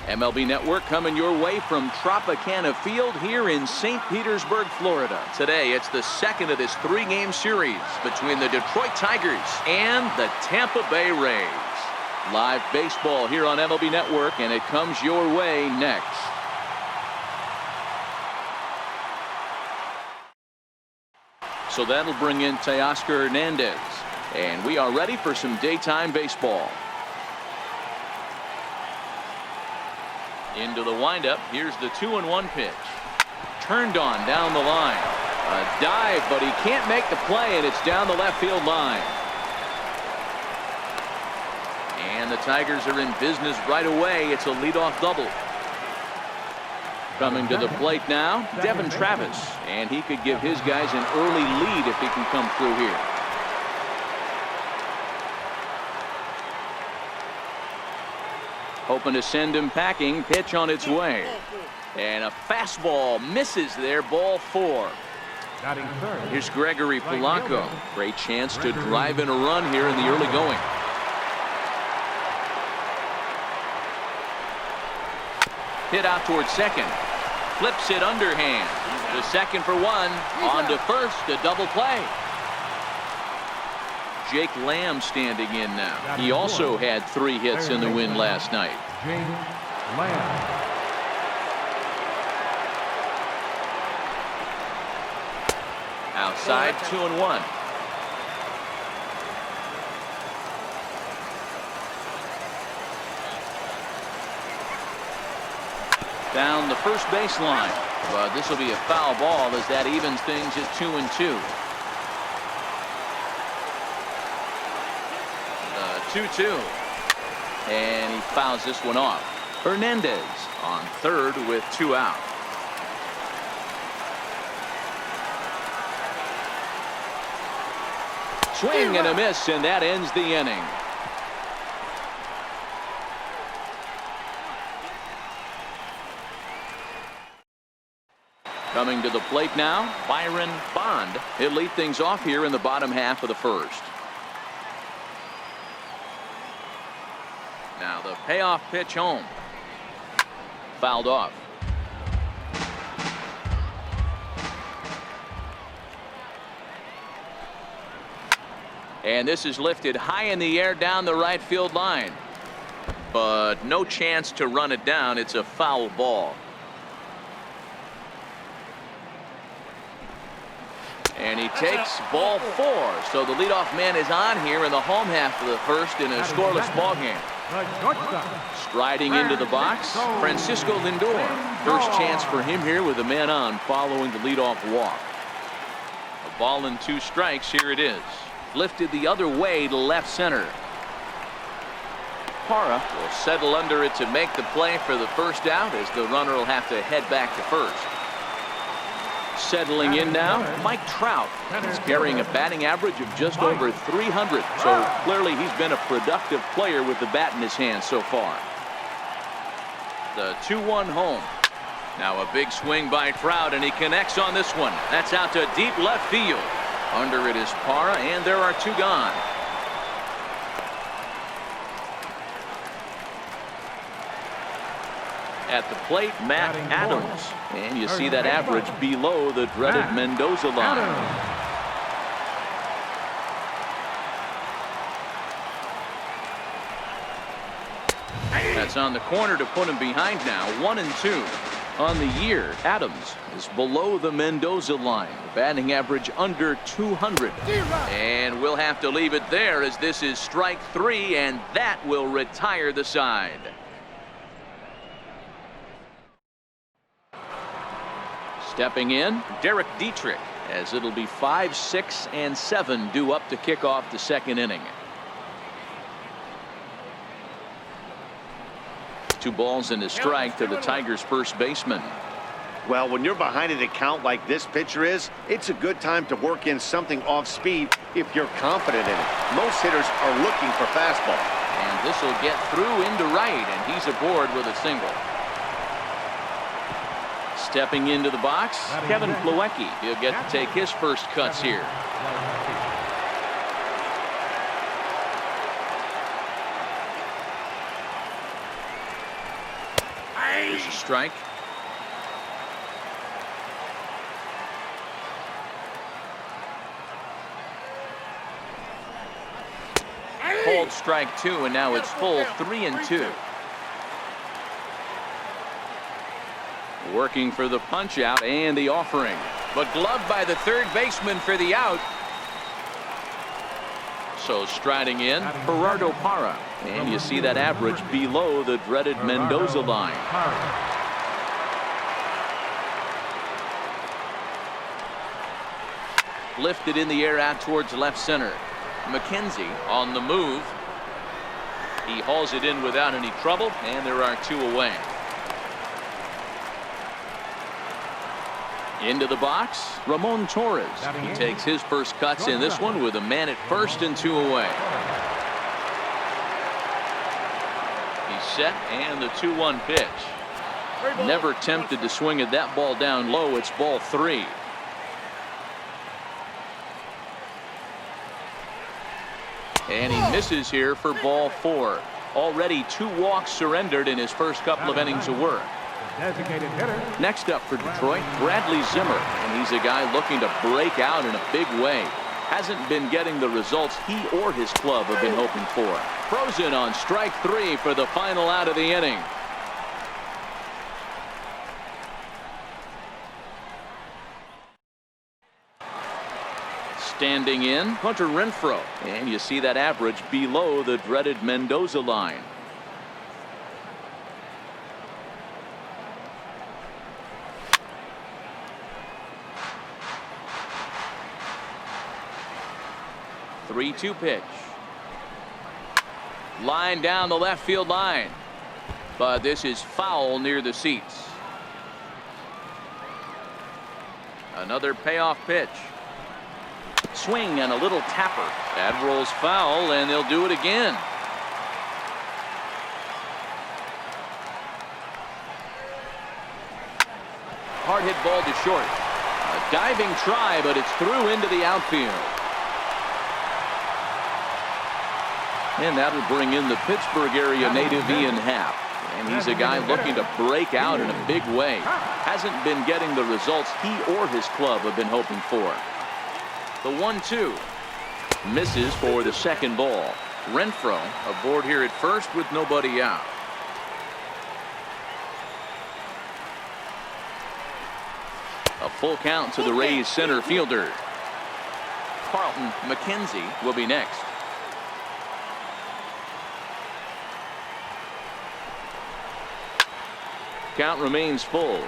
MLB Network coming your way from Tropicana Field here in St. Petersburg, Florida. Today, it's the second of this three-game series between the Detroit Tigers and the Tampa Bay Rays. Live baseball here on MLB Network, and it comes your way next. So that'll bring in Teoscar Hernandez, and we are ready for some daytime baseball. Into the windup. Here's the 2-1 pitch. Turned on down the line. A dive, but he can't make the play, and it's down the left field line. And the Tigers are in business right away. It's a leadoff double. Coming to the plate now, Devin Travis, and he could give his guys an early lead if he can come through here. Hoping to send him packing. Pitch on its way. And a fastball misses there. Ball 4. Here's Gregory Polanco. Great chance to drive in a run here in the early going. Hit out towards second. Flips it underhand. To second for one. On to first. A double play. Jake Lamb standing in now. He also had 3 hits in the win last night. Outside, 2-1. Down the first baseline. But this will be a foul ball as that evens things at 2-2. 2-2, and he fouls this one off. Hernandez on third with 2 out. Swing and a miss, and that ends the inning. Coming to the plate now, Byron Bond. He'll lead things off here in the bottom half of the first. Now the payoff pitch home. Fouled off. And this is lifted high in the air down the right field line. But no chance to run it down. It's a foul ball. And he takes ball 4. So the leadoff man is on here in the home half of the first in a scoreless ball game. Striding into the box, Francisco Lindor. First chance for him here with a man on following the leadoff walk. A ball and 2 strikes. Here it is. Lifted the other way to left center. Parra will settle under it to make the play for the first out as the runner will have to head back to first. Settling in now, Mike Trout. He's carrying a batting average of just over 300. So clearly he's been a productive player with the bat in his hand so far. The 2-1 home. Now a big swing by Trout, and he connects on this one. That's out to deep left field. Under it is Parra, and there are 2 gone. At the plate, Matt Adams. And you see that average below the dreaded Mendoza line. That's on the corner to put him behind now. 1-2. On the year, Adams is below the Mendoza line. Batting average under 200. And we'll have to leave it there as this is strike 3, and that will retire the side. Stepping in, Derek Dietrich, as it'll be 5, 6, and 7 due up to kick off the second inning. 2 balls and a strike to the Tigers' first baseman. Well, when you're behind in a count like this pitcher is, it's a good time to work in something off speed if you're confident in it. Most hitters are looking for fastball. And this will get through into right, and he's aboard with a single. Stepping into the box, Kevin Plawecki. He'll get to take his first cuts here. Here's a strike. Called strike 2, and now it's full 3-2. Working for the punch out and the offering, but gloved by the third baseman for the out. So striding in, Gerardo Parra, and you see that average below the dreaded Mendoza line. Lifted in the air out towards left center. McKenzie on the move. He hauls it in without any trouble, and there are 2 away. Into the box, Ramon Torres. He takes his first cuts in this one with a man at first and 2 away. He's set, and the 2-1 pitch. Never tempted to swing at that ball down low. It's ball 3. And he misses here for ball 4. Already 2 walks surrendered in his first couple of innings of work. Next up for Detroit, Bradley Zimmer, and he's a guy looking to break out in a big way. Hasn't been getting the results he or his club have been hoping for. Frozen on strike 3 for the final out of the inning. Standing in, Hunter Renfroe, and you see that average below the dreaded Mendoza line. The 3-2 pitch. Line down the left field line, but this is foul near the seats. Another payoff pitch. Swing and a little tapper. That rolls foul, and they'll do it again. Hard hit ball to short. A diving try, but it's through into the outfield. And that'll bring in the Pittsburgh area native Ian Happ. And he's a guy looking to break out in a big way. Hasn't been getting the results he or his club have been hoping for. The 1-2 misses for the second ball. Renfroe aboard here at first with nobody out. A full count to the Rays center fielder. Carlton McKenzie will be next. Count remains full.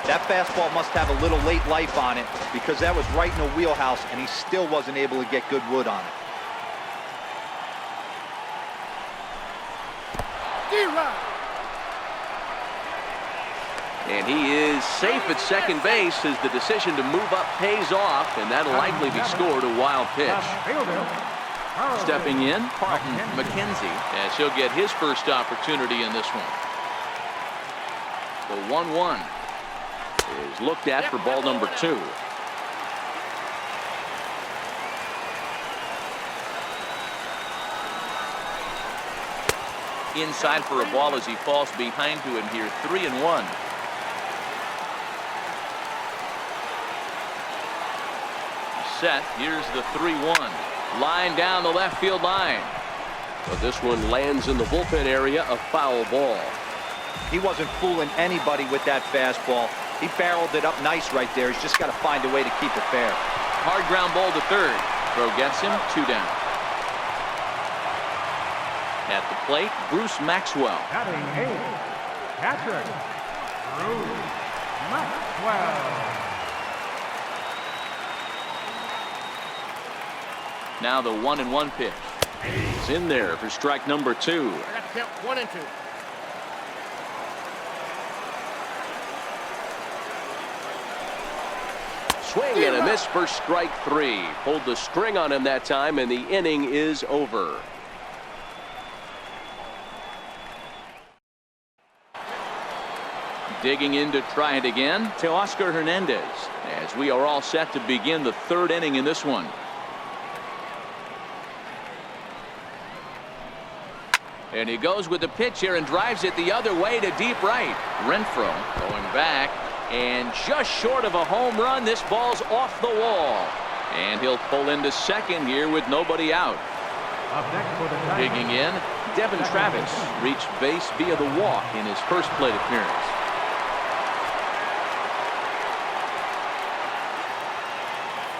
That fastball must have a little late life on it, because that was right in the wheelhouse, and he still wasn't able to get good wood on it. And he is safe at second base as the decision to move up pays off, and that'll likely be scored a wild pitch. Stepping in, Carlton McKenzie, as he'll get his first opportunity in this one. The 1-1 is looked at for ball number 2. Inside for a ball as he falls behind to him here. 3-1. Set. Here's the 3-1. Line down the left field line. But this one lands in the bullpen area, a foul ball. He wasn't fooling anybody with that fastball. He barreled it up nice right there. He's just got to find a way to keep it fair. Hard ground ball to third. Throw gets him. 2 down. At the plate, Bruce Maxwell. Batting 8th, Patrick Bruce Maxwell. Now the 1-1 pitch. It's in there for strike number 2. I got to count 1 and 2. Swing and a miss for strike 3. Pulled the string on him that time, and the inning is over. Digging in to try it again, Teoscar Hernandez, as we are all set to begin the 3rd inning in this one. And he goes with the pitch here and drives it the other way to deep right. Renfroe going back, and just short of a home run. This ball's off the wall. And he'll pull into second here with nobody out. Digging in, Devin Travis reached base via the walk in his first plate appearance.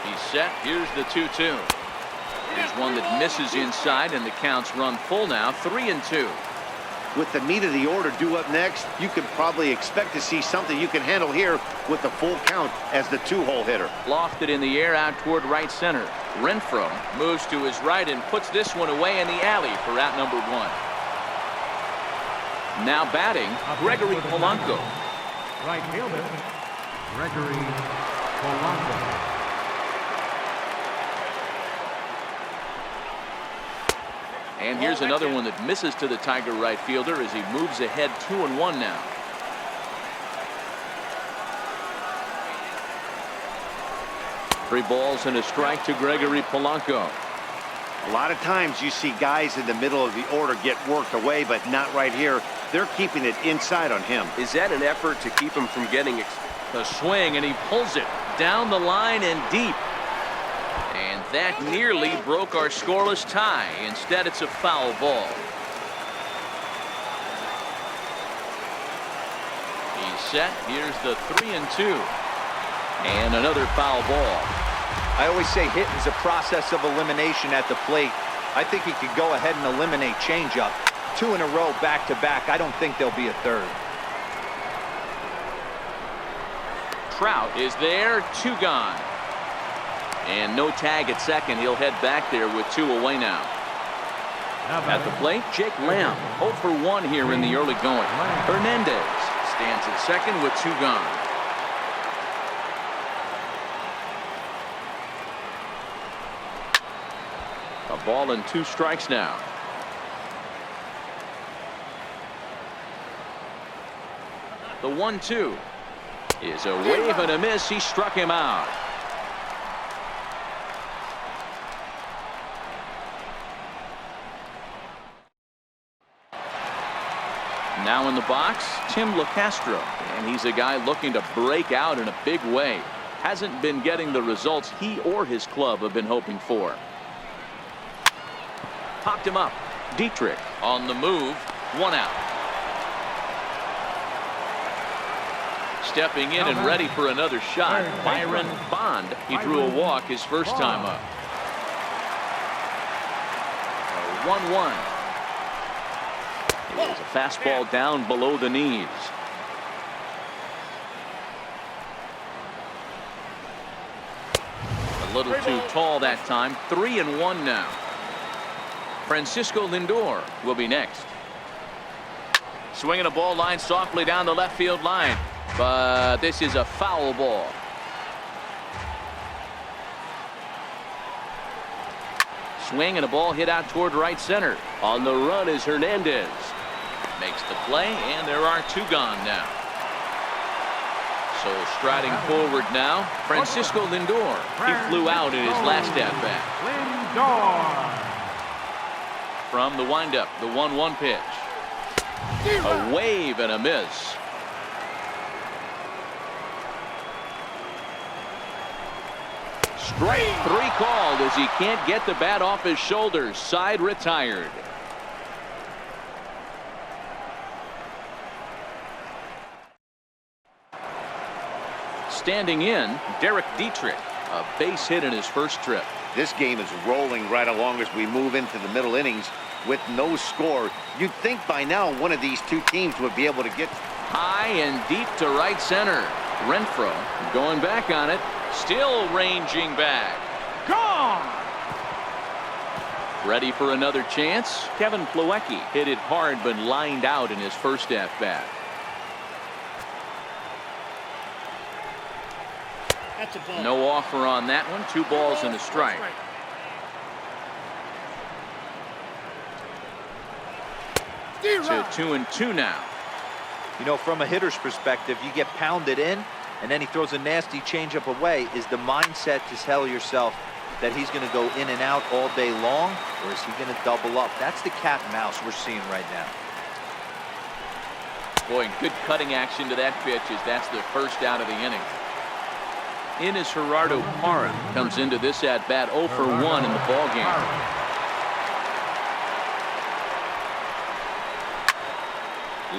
He's set. Here's the 2-2. Here's one that misses inside, and the count's run full now, 3-2. With the meat of the order due up next, you could probably expect to see something you can handle here with the full count as the 2-hole hitter. Lofted in the air out toward right center. Renfroe moves to his right and puts this one away in the alley for out number 1. Now batting, Gregory Polanco. Right fielder, Gregory Polanco. And here's another one that misses to the Tiger right fielder as he moves ahead 2-1 now. Three balls and a strike to Gregory Polanco. A lot of times you see guys in the middle of the order get worked away, but not right here. They're keeping it inside on him. Is that an effort to keep him from getting the swing, and he pulls it down the line and deep. And that nearly broke our scoreless tie. Instead, it's a foul ball. He's set. Here's the 3-2. And another foul ball. I always say hitting is a process of elimination at the plate. I think he could go ahead and eliminate changeup. 2 in a row back-to-back. I don't think there'll be a third. Trout is there. 2 gone. And no tag at second. He'll head back there with 2 away now. At the plate, Jake Lamb. 0 for 1 here in the early going. Hernandez stands at second with 2 gone. A ball and 2 strikes now. The 1-2 is a wave and a miss. He struck him out. Now in the box, Tim LeCastro, and he's a guy looking to break out in a big way. Hasn't been getting the results he or his club have been hoping for. Popped him up. Dietrich on the move. 1 out. Stepping in and ready for another shot, Byron Bond. He drew a walk his first time up. 1-1. Here's a fastball down below the knees. A little too tall that time. 3-1 now. Francisco Lindor will be next. Swinging a ball line softly down the left field line. But this is a foul ball. Swing and a ball hit out toward right center. On the run is Hernandez. Makes the play, and there are 2 gone now. So striding forward now, Francisco Lindor. He flew out in his last at-bat. From the windup, the 1-1 pitch. A wave and a miss. Strike 3 called as he can't get the bat off his shoulders. Side retired. Standing in, Derek Dietrich. A base hit in his first trip. This game is rolling right along as we move into the middle innings with no score. You'd think by now one of these 2 teams would be able to get high and deep to right center. Renfroe going back on it. Still ranging back. Gone! Ready for another chance. Kevin Plawecki hit it hard but lined out in his first at-bat. No offer on that one. 2 balls and a strike. To 2-2 now. You know, from a hitter's perspective, you get pounded in, and then he throws a nasty changeup away. Is the mindset to tell yourself, that he's going to go in and out all day long, or is he going to double up? That's the cat and mouse we're seeing right now. Boy, good cutting action to that pitch as that's the first out of the inning. Ines Gerardo Parra comes into this at bat 0 for 1 in the ball game.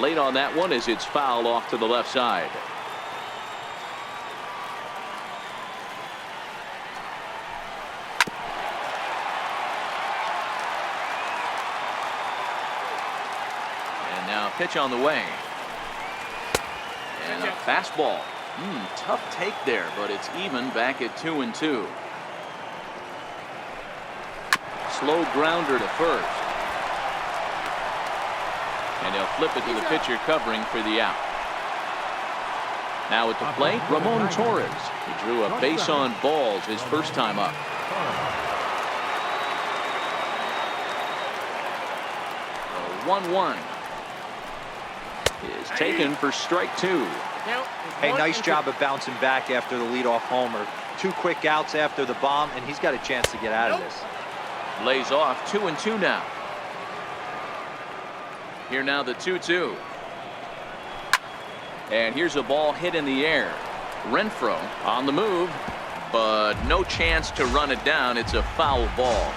Late on that one as it's fouled off to the left side. And now pitch on the way. And a fastball. Tough take there, but it's even back at 2-2. Slow grounder to first. And they'll flip it to the pitcher covering for the out. Now at the plate, Ramon Torres. He drew a base on balls his first time up. 1-1 is taken for strike 2. Hey, nice job of bouncing back after the leadoff homer. 2 quick outs after the bomb, and he's got a chance to get out of this. Lays off 2-2 now. Here now the 2-2. And here's a ball hit in the air. Renfroe on the move, but no chance to run it down. It's a foul ball.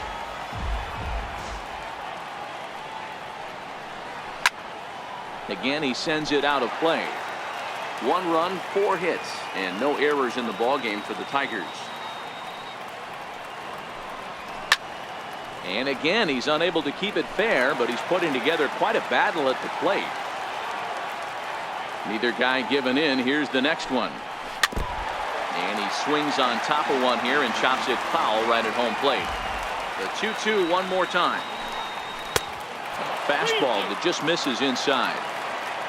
Again, he sends it out of play. 1 run, 4 hits, and no errors in the ballgame for the Tigers. And again, he's unable to keep it fair, but he's putting together quite a battle at the plate. Neither guy giving in. Here's the next one. And he swings on top of one here and chops it foul right at home plate. The 2-2 one more time. A fastball that just misses inside.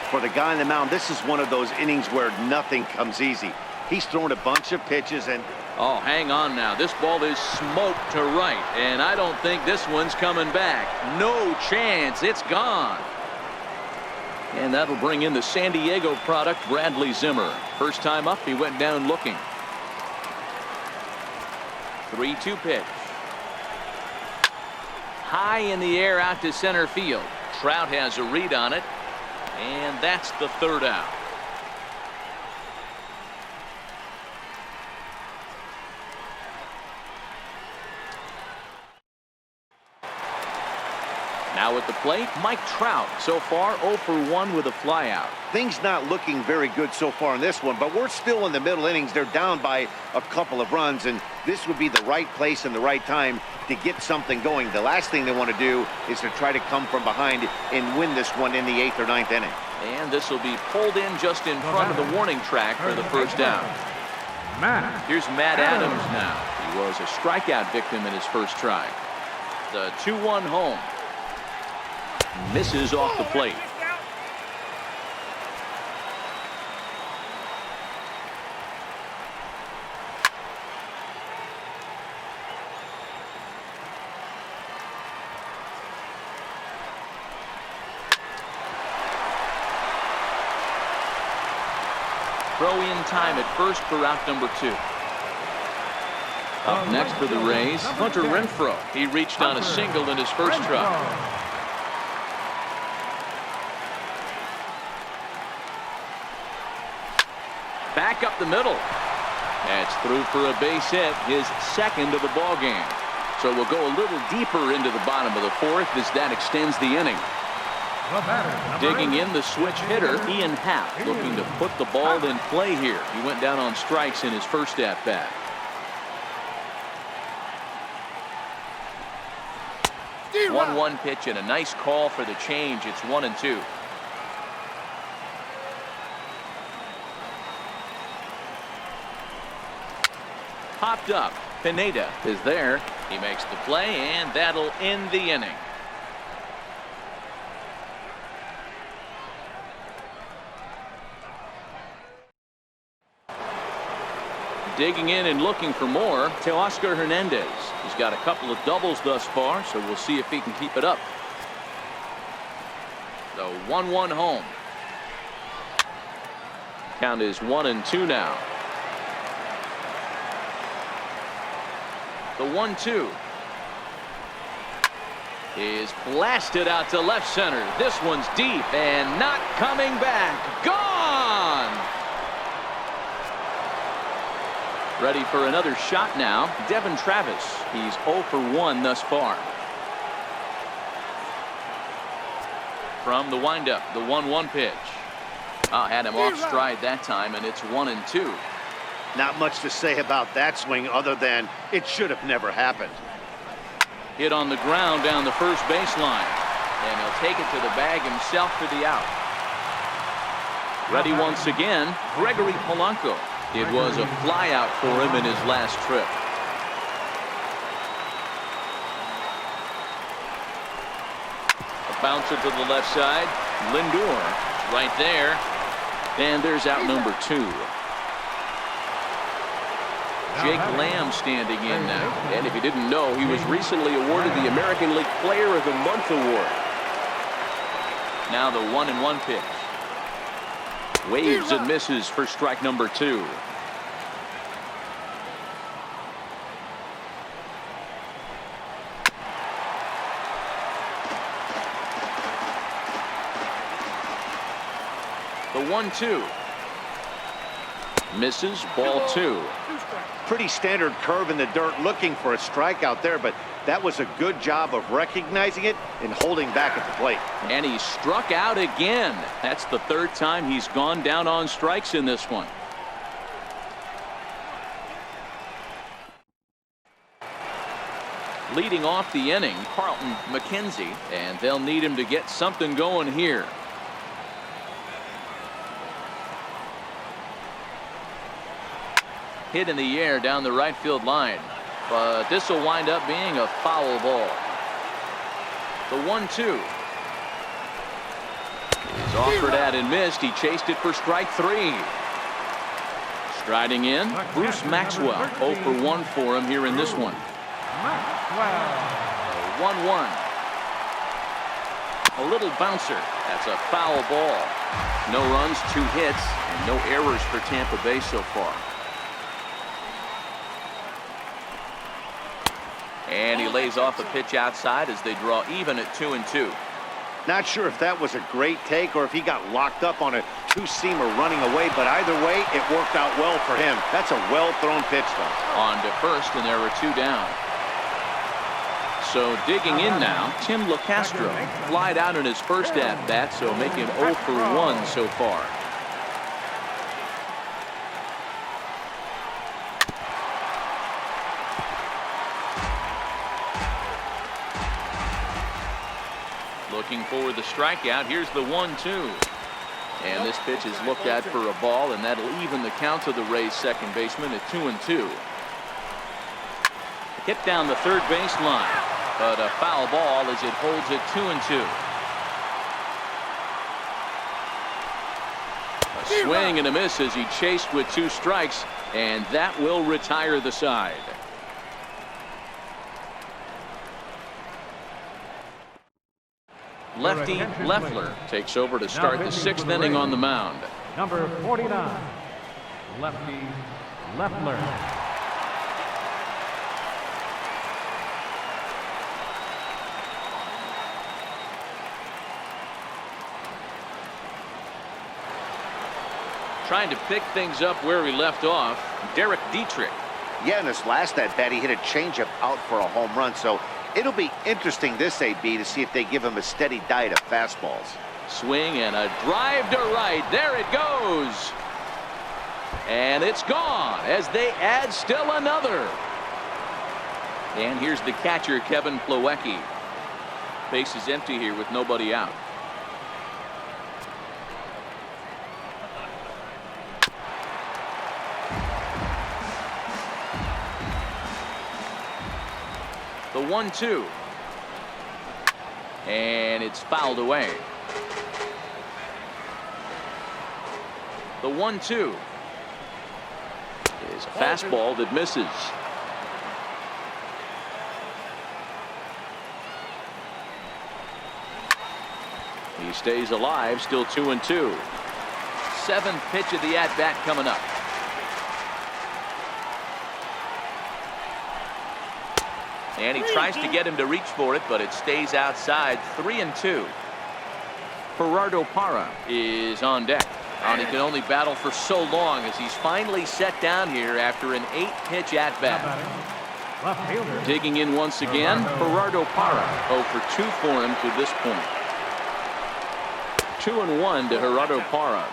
For the guy on the mound, this is one of those innings where nothing comes easy. He's thrown a bunch of pitches and... Oh, hang on now. This ball is smoked to right, and I don't think this one's coming back. No chance. It's gone. And that'll bring in the San Diego product, Bradley Zimmer. First time up, he went down looking. 3-2 pitch. High in the air out to center field. Trout has a read on it. And that's the third out. Now at the plate, Mike Trout. So far 0 for 1 with a flyout. Things not looking very good so far in this one, but we're still in the middle innings. They're down by a couple of runs, and this would be the right place and the right time to get something going. The last thing they want to do is to try to come from behind and win this one in the 8th or 9th inning. And this will be pulled in just in front of the warning track for the first down. Here's Matt Adams now. He was a strikeout victim in his first try. The 2-1 home. Misses off the plate. Throw in time at first for out number 2. Up next for the Rays, Hunter Renfroe. He reached on a single in his first try. Back up the middle. That's through for a base hit, his second of the ball game. So we'll go a little deeper into the bottom of the 4th as that extends the inning. Digging in the switch hitter, Ian Happ, looking to put the ball in play here. He went down on strikes in his first at bat. D-Rock. 1-1 pitch and a nice call for the change. It's 1-2. Popped up. Pineda is there. He makes the play, and that'll end the inning. Digging in and looking for more, Teoscar Hernandez. He's got a couple of doubles thus far, so we'll see if he can keep it up. The 1-1 home. Count is 1-2 now. The 1-2 is blasted out to left center. This one's deep and not coming back. Gone! Ready for another shot now. Devin Travis. He's 0 for 1 thus far. From the windup, the 1-1 pitch. Had him off stride that time, and it's 1-2. Not much to say about that swing other than it should have never happened. Hit on the ground down the first baseline, and he'll take it to the bag himself for the out. Ready once again, Gregory Polanco. It was a flyout for him in his last trip. A bouncer to the left side. Lindor right there, and there's out number 2. Jake Lamb standing in now. And if you didn't know, he was recently awarded the American League Player of the Month award. Now the 1-1 pitch. Waves and misses for strike number 2. The 1-2. Misses, ball 2. Pretty standard curve in the dirt, looking for a strikeout there, but that was a good job of recognizing it and holding back at the plate. And he struck out again. That's the 3rd time he's gone down on strikes in this one. Leading off the inning, Carlton McKenzie, and they'll need him to get something going here. Hit in the air down the right field line, but this will wind up being a foul ball. The 1-2 is offered at and missed. He chased it for strike 3. Striding in, Bruce Maxwell. 0 for 1 for him here in this one. 1-1. A little bouncer. That's a foul ball. No runs, 2 hits, and no errors for Tampa Bay so far. And he lays off a pitch outside as they draw even at 2-2. Not sure if that was a great take or if he got locked up on a 2-seamer running away, but either way, it worked out well for him. That's a well-thrown pitch, though. On to first, and there were 2 down. So digging in now, Tim LeCastro flied out in his first at-bat, so making 0 for 1 so far. Looking for the strikeout. Here's the 1-2. And this pitch is looked at for a ball, and that'll even the count to the Rays second baseman at 2-2. Hit down the third baseline, but a foul ball as it holds at 2-2. A swing and a miss as he chased with 2 strikes, and that will retire the side. Lefty Leffler takes over to start the 6th inning on the mound. Number 49, Lefty Leffler. Trying to pick things up where we left off, Derek Dietrich. Yeah, in this last at-bat, he hit a changeup out for a home run, so it'll be interesting this AB to see if they give him a steady diet of fastballs. Swing and a drive to right. There it goes. And it's gone as they add still another. And here's the catcher, Kevin Plawecki. Base is empty here with nobody out. The 1-2. And it's fouled away. The 1-2 is a fastball that misses. He stays alive, still 2-2. 7th pitch of the at-bat coming up. And he tries to get him to reach for it, but it stays outside. 3-2. Gerardo Parra is on deck. And he can only battle for so long as he's finally set down here after an 8-pitch at-bat. Digging in once again, Gerardo Parra. 0 for 2 for him to this point. 2-1 to Gerardo Parra.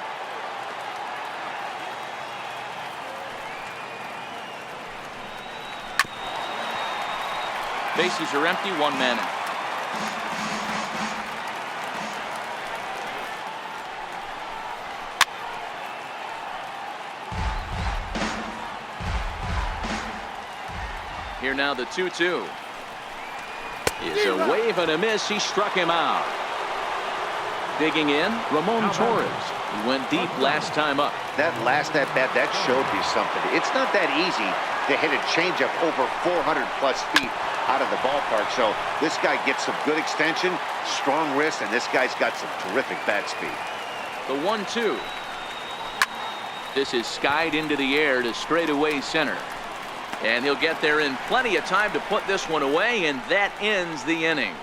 Bases are empty, 1 man out. Here now the 2-2. Is a wave and a miss. He struck him out. Digging in, Ramon Torres. He went deep last time up. That last at bat, that showed me something. It's not that easy to hit a changeup over 400+ feet out of the ballpark. So this guy gets some good extension, strong wrist, and this guy's got some terrific bat speed. The 1-2. This is skied into the air to straightaway center. And he'll get there in plenty of time to put this one away, and that ends the inning.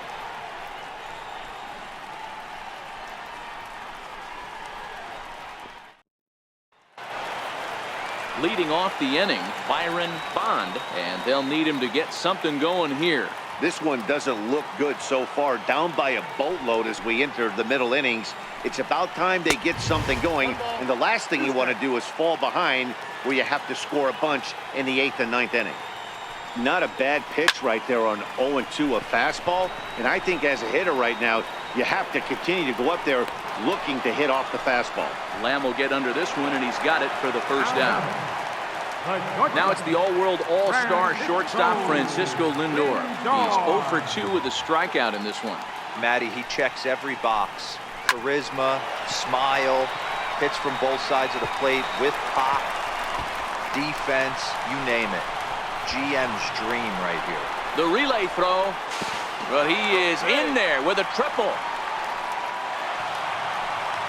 Leading off the inning, Byron Bond, and they'll need him to get something going here. This one doesn't look good so far. Down by a boatload as we enter the middle innings. It's about time they get something going, and the last thing you want to do is fall behind where you have to score a bunch in the 8th and 9th inning. Not a bad pitch right there on 0-2, a fastball, and I think as a hitter right now, you have to continue to go up there looking to hit off the fastball. Lamb will get under this one, and he's got it for the first down. Now it's the all-world all-star shortstop Francisco Lindor. He's 0 for 2 with a strikeout in this one. Matty, he checks every box. Charisma, smile, hits from both sides of the plate with pop, defense, you name it. GM's dream right here. The relay throw, but he is in there with a triple.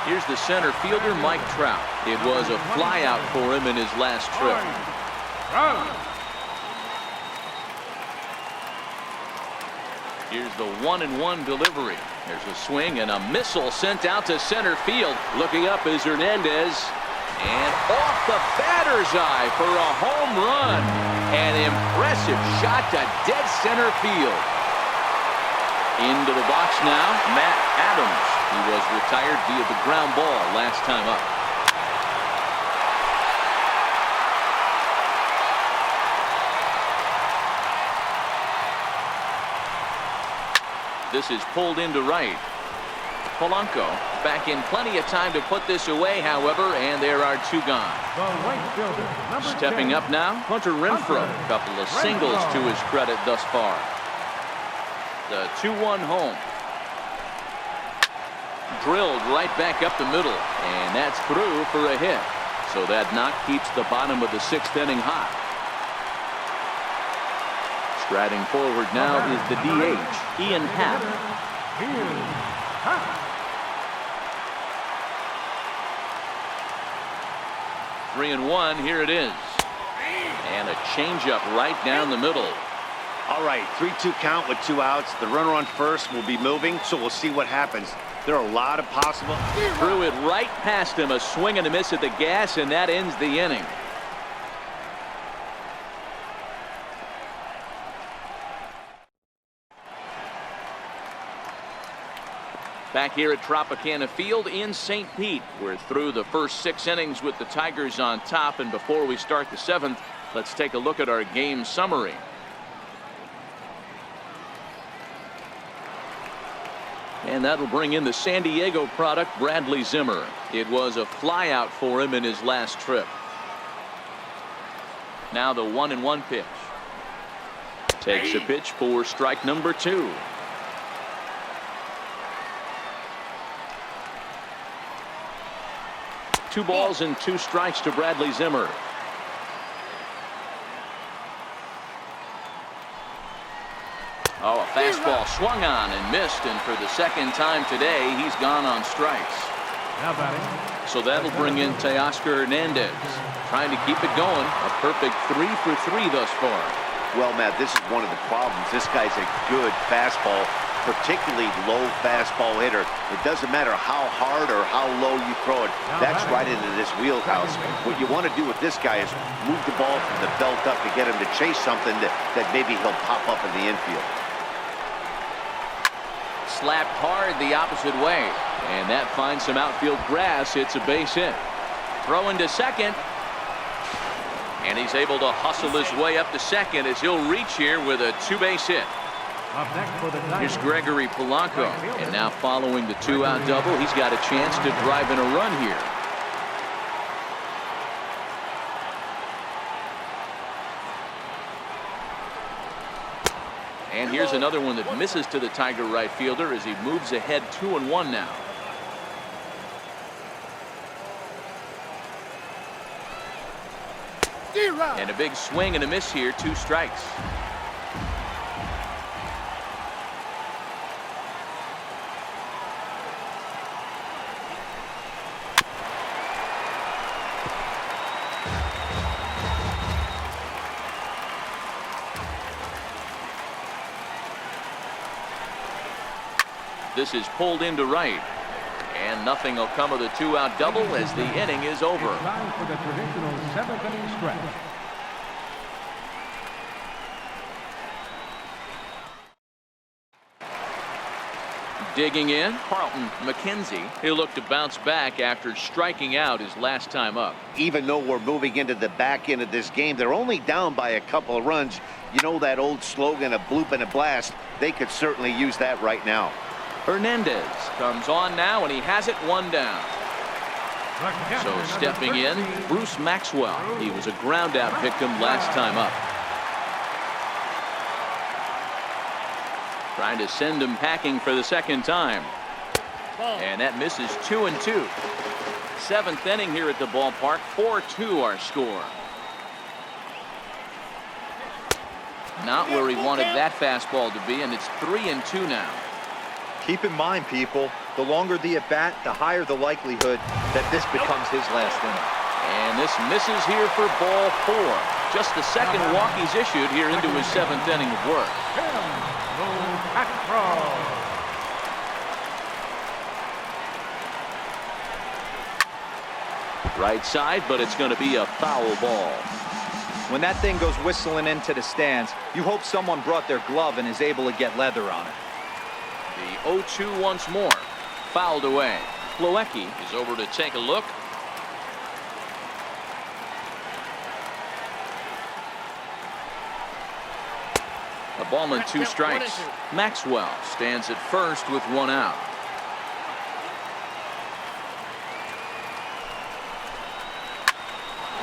Here's the center fielder, Mike Trout. It was a flyout for him in his last trip. Here's the 1-1 delivery. There's a swing and a missile sent out to center field. Looking up is Hernandez. And off the batter's eye for a home run. An impressive shot to dead center field. Into the box now, Matt Adams. He was retired via the ground ball last time up. This is pulled into right. Polanco back in plenty of time to put this away, however, and there are 2 gone. Stepping up now, Hunter Renfroe. A couple of singles to his credit thus far. The 2-1 home. Drilled right back up the middle, and that's through for a hit. So that knock keeps the bottom of the 6th inning hot. Striding forward now is the DH, Ian Happ. 3-1, here it is. And a changeup right down the middle. All right, 3-2 count with 2 outs. The runner on first will be moving, so we'll see what happens. There are a lot of possible. Threw it right past him, a swing and a miss at the gas, and that ends the inning. Back here at Tropicana Field in St. Pete. We're through the first 6 innings with the Tigers on top, and before we start the 7th, let's take a look at our game summary. And that'll bring in the San Diego product, Bradley Zimmer. It was a flyout for him in his last trip. Now the 1-1 pitch. Takes a pitch for strike number 2. Two balls and 2 strikes to Bradley Zimmer. Oh, a fastball swung on and missed, and for the 2nd time today, he's gone on strikes. So that'll bring in Teoscar Hernandez, trying to keep it going. A perfect 3 for 3 thus far. Well, Matt, this is one of the problems. This guy's a good fastball, particularly low fastball hitter. It doesn't matter how hard or how low you throw it. That's right into this wheelhouse. What you want to do with this guy is move the ball from the belt up to get him to chase something that maybe he'll pop up in the infield. Slapped hard the opposite way, and that finds some outfield grass. It's a base hit. Throwing to second, and he's able to hustle his way up to second as he'll reach here with a two-base hit. Here's Gregory Polanco, and now following the two-out double, he's got a chance to drive in a run here. And here's another one that misses to the Tiger right fielder as he moves ahead 2-1 now. And a big swing and a miss here, 2 strikes. This is pulled into right, and nothing will come of the two-out double as the inning is over. It's time for the traditional 7th inning stretch. Digging in, Carlton McKenzie. He'll look to bounce back after striking out his last time up. Even though we're moving into the back end of this game, they're only down by a couple of runs. You know that old slogan, a bloop and a blast. They could certainly use that right now. Hernandez comes on now, and he has it 1 down. So stepping in, Bruce Maxwell. He was a ground out victim last time up. Trying to send him packing for the second time. And that misses 2-2. 7th inning here at the ballpark. 4-2 our score. Not where he wanted that fastball to be, and it's 3-2 now. Keep in mind, people, the longer the at-bat, the higher the likelihood that this becomes his last inning. And this misses here for ball 4. Just the second walk he's issued here into his 7th inning of work. Right side, but it's going to be a foul ball. When that thing goes whistling into the stands, you hope someone brought their glove and is able to get leather on it. The 0-2 once more. Fouled away. Plawecki is over to take a look. A ball and 2 strikes. Maxwell stands at first with 1 out.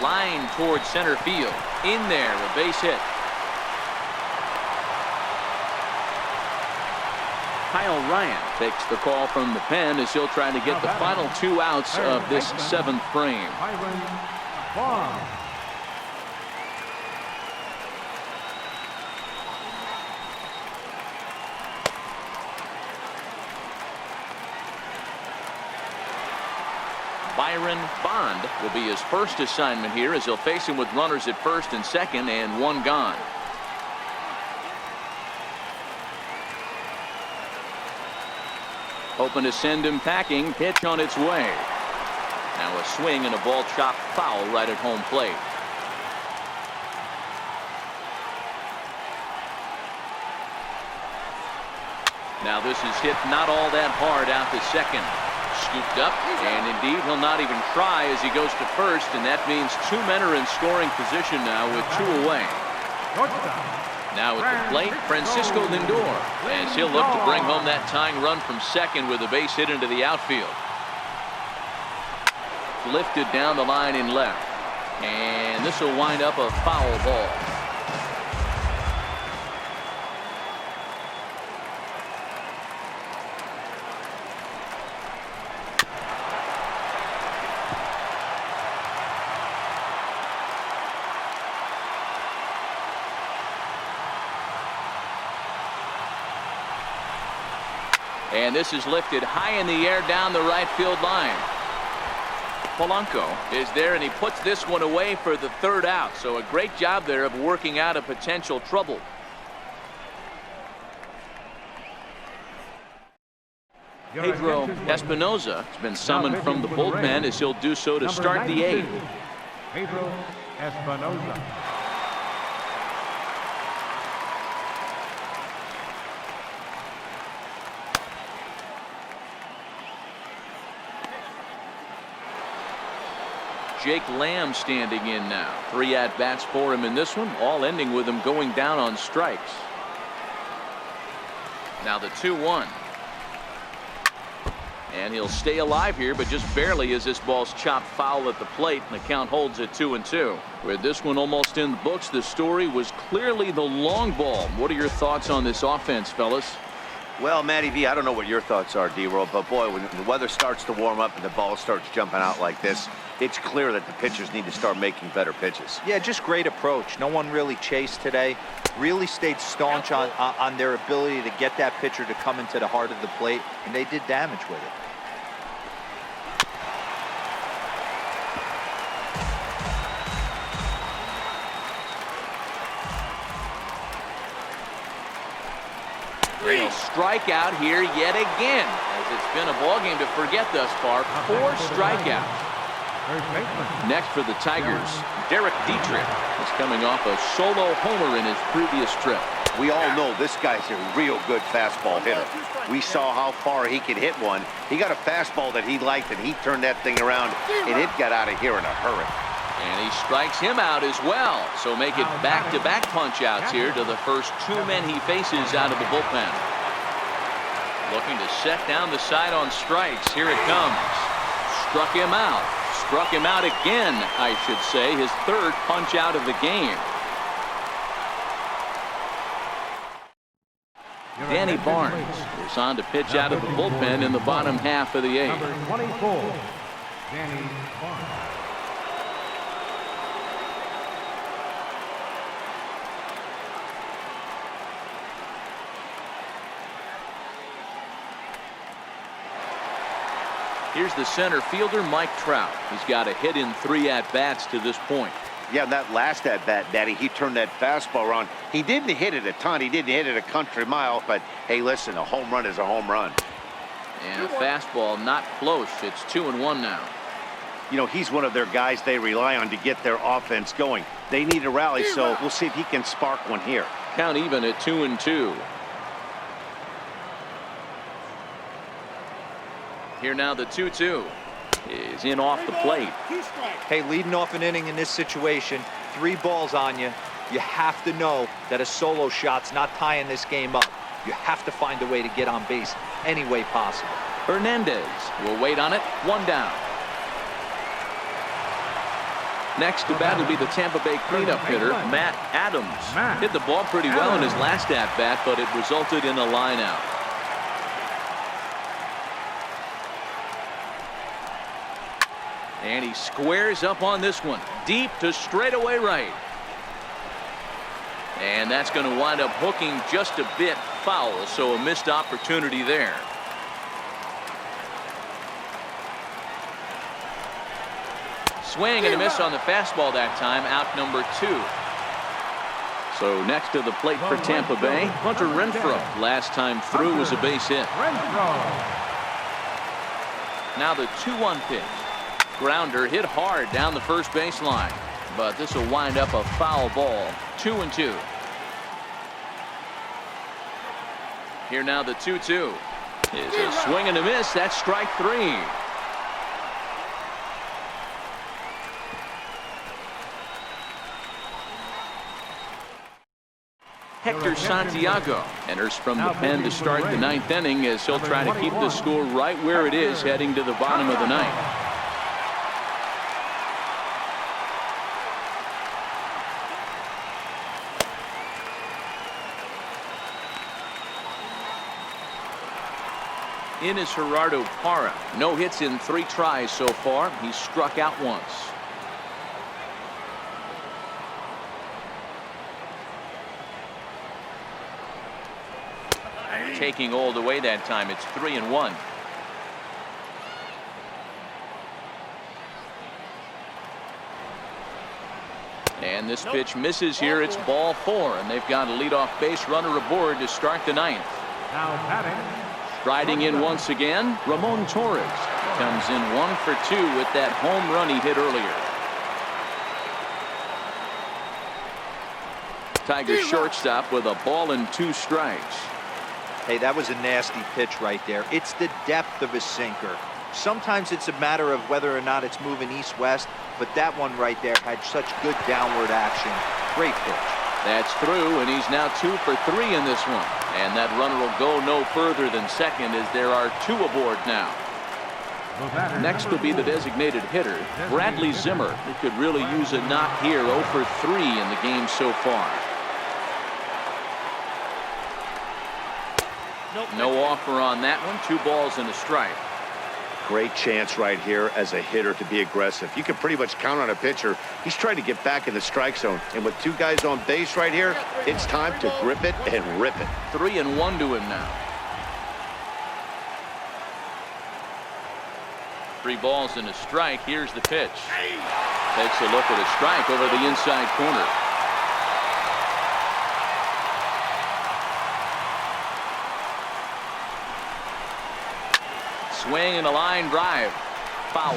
Line towards center field. In there, a base hit. Kyle Ryan takes the call from the pen as he'll try to get the final 2 outs of this 7th frame. Byron Bond will be his first assignment here as he'll face him with runners at first and second and 1 gone. Hoping to send him packing. Pitch on its way. Now a swing and a ball chopped foul right at home plate. Now this is hit not all that hard out to second. Scooped up, and indeed he'll not even try as he goes to first, and that means 2 men are in scoring position now with 2 away. Now at the plate, Francisco Lindor, as he'll look to bring home that tying run from second with a base hit into the outfield. Lifted down the line in left, and this will wind up a foul ball. And this is lifted high in the air down the right field line. Polanco is there, and he puts this one away for the third out. So a great job there of working out a potential trouble. Pedro Espinoza has been summoned from the bullpen as he'll do so to start the eighth. Pedro Espinoza. Jake Lamb standing in now. 3 at-bats for him in this one, all ending with him going down on strikes. Now the 2-1. And he'll stay alive here, but just barely as this ball's chopped foul at the plate, and the count holds at 2-2. With this one almost in the books, the story was clearly the long ball. What are your thoughts on this offense, fellas? Well, Matty V, I don't know what your thoughts are, D-Roll, but boy, when the weather starts to warm up and the ball starts jumping out like this, it's clear that the pitchers need to start making better pitches. Yeah, just great approach. No one really chased today. Really stayed staunch on their ability to get that pitcher to come into the heart of the plate, and they did damage with it. He'll strike out here yet again, as it's been a ballgame to forget thus far. 4 strikeouts. Next for the Tigers, Derek Dietrich is coming off a solo homer in his previous trip. We all know this guy's a real good fastball hitter. We saw how far he could hit one. He got a fastball that he liked, and he turned that thing around, and it got out of here in a hurry. And he strikes him out as well. So make it back-to-back punch-outs here to the first 2 men he faces out of the bullpen. Looking to set down the side on strikes. Here it comes. Struck him out. Struck him out again, I should say. His 3rd punch-out of the game. Danny Barnes is on to pitch out of the bullpen in the bottom half of the 8th. Number 24, Danny Barnes. Here's the center fielder, Mike Trout. He's got a hit in 3 at-bats to this point. Yeah, that last at-bat, Daddy, he turned that fastball around. He didn't hit it a ton. He didn't hit it a country mile. But, hey, listen, a home run is a home run. And a fastball not close. It's 2-1 now. You know, he's one of their guys they rely on to get their offense going. They need a rally, so we'll see if he can spark one here. Count even at 2-2. Here now the 2-2 is in off the plate. Hey, leading off an inning in this situation, 3 balls on you. You have to know that a solo shot's not tying this game up. You have to find a way to get on base any way possible. Hernandez will wait on it. 1 down. Next to bat will be the Tampa Bay cleanup hitter, Matt Adams. Hit the ball pretty well in his last at-bat, but it resulted in a line out. And he squares up on this one. Deep to straightaway right. And that's going to wind up hooking just a bit foul, so a missed opportunity there. Swing and a miss on the fastball that time, out number 2. So next to the plate for Tampa Bay, Hunter Renfroe. Last time through was a base hit. Now the 2-1 pitch. Grounder hit hard down the first baseline, but this will wind up a foul ball. 2-2. Here now the 2-2 is a swing and a miss. That's strike 3. Hector Santiago enters from the pen to start the 9th inning as he'll try to keep the score right where it is heading to the bottom of the 9th. In is Gerardo Parra. No hits in 3 tries so far. He's struck out once. Taking all the way that time. It's 3-1. And this pitch misses here. It's ball 4, and they've got a leadoff base runner aboard to start the 9th. Now batting. Striding in once again, Ramon Torres. Comes in 1 for 2 with that home run he hit earlier. Tigers shortstop with a ball and 2 strikes. Hey, that was a nasty pitch right there. It's the depth of his sinker. Sometimes it's a matter of whether or not it's moving east-west, but that one right there had such good downward action. Great pitch. That's through, and he's now 2 for 3 in this one. And that runner will go no further than second as there are 2 aboard now. Next will be the designated hitter, Bradley Zimmer, who could really use a knock here. 0 for 3 in the game so far. No offer on that one. 2 balls and a strike. Great chance right here as a hitter to be aggressive. You can pretty much count on a pitcher. He's trying to get back in the strike zone. And with 2 guys on base right here, it's time to grip it and rip it. 3-1 to him now. 3 balls and a strike. Here's the pitch. Takes a look at a strike over the inside corner. Swing and a line drive. Foul.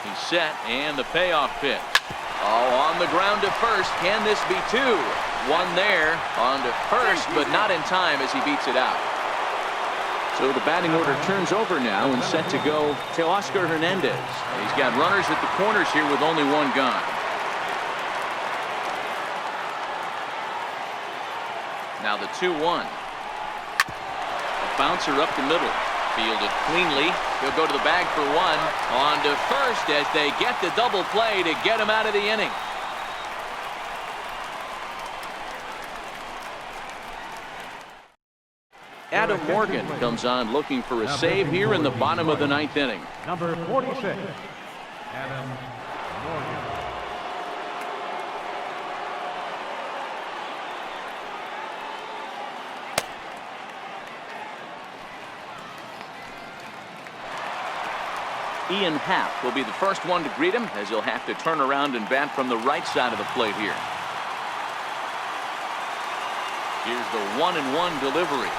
He's set, and the payoff pitch. Oh, on the ground to first. Can this be 2? 1 there on to first, but not in time as he beats it out. So the batting order turns over now and set to go to Oscar Hernandez. He's got runners at the corners here with only 1 gone. Now the 2-1. A bouncer up the middle. Fielded cleanly. He'll go to the bag for 1. On to first as they get the double play to get him out of the inning. Adam Morgan comes on looking for a save here in the bottom of the 9th inning. Number 46, Adam Morgan. Ian Happ will be the first one to greet him as he'll have to turn around and bat from the right side of the plate here. Here's the 1-1 delivery.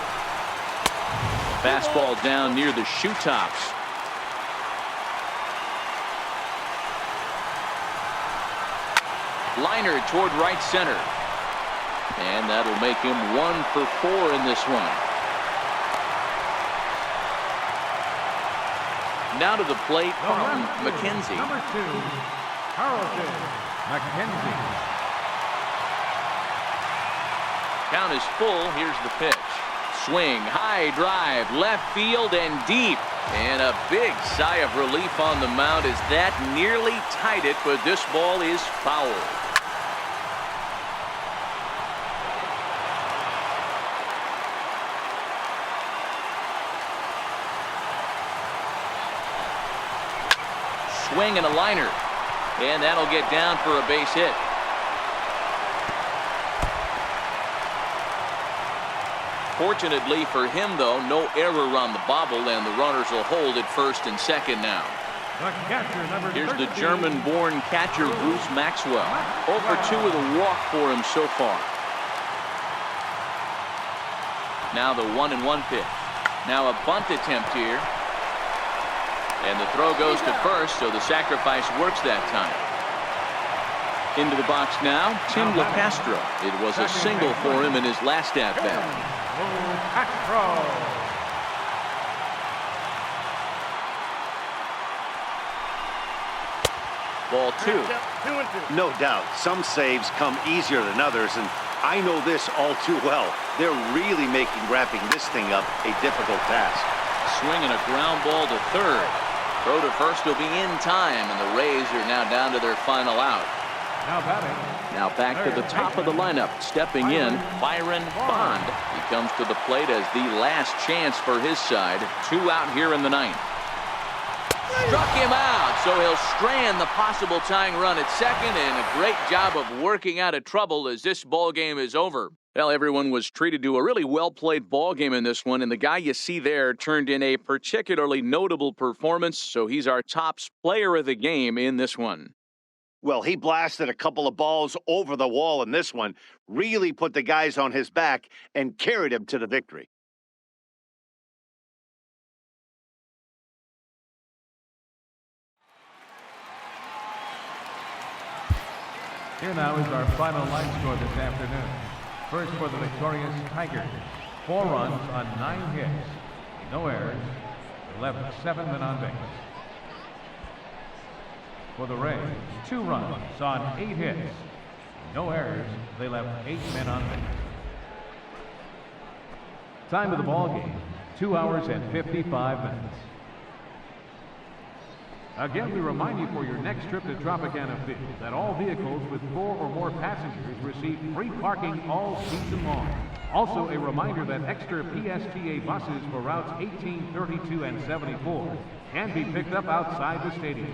Fastball down near the shoe tops. Liner toward right center. And that'll make him 1 for 4 in this one. Now to the plate, Carlton McKenzie. Number 2, Carlton McKenzie. Count is full. Here's the pitch. Swing, high drive, left field and deep. And a big sigh of relief on the mound as that nearly tied it, but this ball is foul. Swing and a liner. And that'll get down for a base hit. Fortunately for him, though, no error on the bobble, and the runners will hold at first and second now. The catcher, number Here's 13. the German-born catcher, Bruce Maxwell. 0 for 2 with a walk for him so far. Now the 1-1 pitch. Now a bunt attempt here. And the throw goes to first, so the sacrifice works that time. Into the box now, Tim LaCastro. It was a single for him in his last at-bat. Castro. Ball 2. No doubt, some saves come easier than others, and I know this all too well. They're really making wrapping this thing up a difficult task. Swing and a ground ball to third. Throw to first will be in time, and the Rays are now down to their final out. Now batting. Now back to the top of the lineup. Stepping in, Byron Bond. He comes to the plate as the last chance for his side. 2 out here in the 9th. Struck him out, so he'll strand the possible tying run at second, and a great job of working out of trouble as this ball game is over. Well, everyone was treated to a really well-played ball game in this one, and the guy you see there turned in a particularly notable performance, so he's our top player of the game in this one. Well, he blasted a couple of balls over the wall in this one, really put the guys on his back and carried him to the victory. Here now is our final line score this afternoon. First for the victorious Tigers, 4 runs on 9 hits, no errors, they left 7 men on base. For the Rays, 2 runs on 8 hits, no errors, they left 8 men on base. Time of the ball game, 2 hours and 55 minutes. Again, we remind you for your next trip to Tropicana Field that all vehicles with 4 or more passengers receive free parking all season long. Also, a reminder that extra PSTA buses for routes 18, 32, and 74 can be picked up outside the stadium.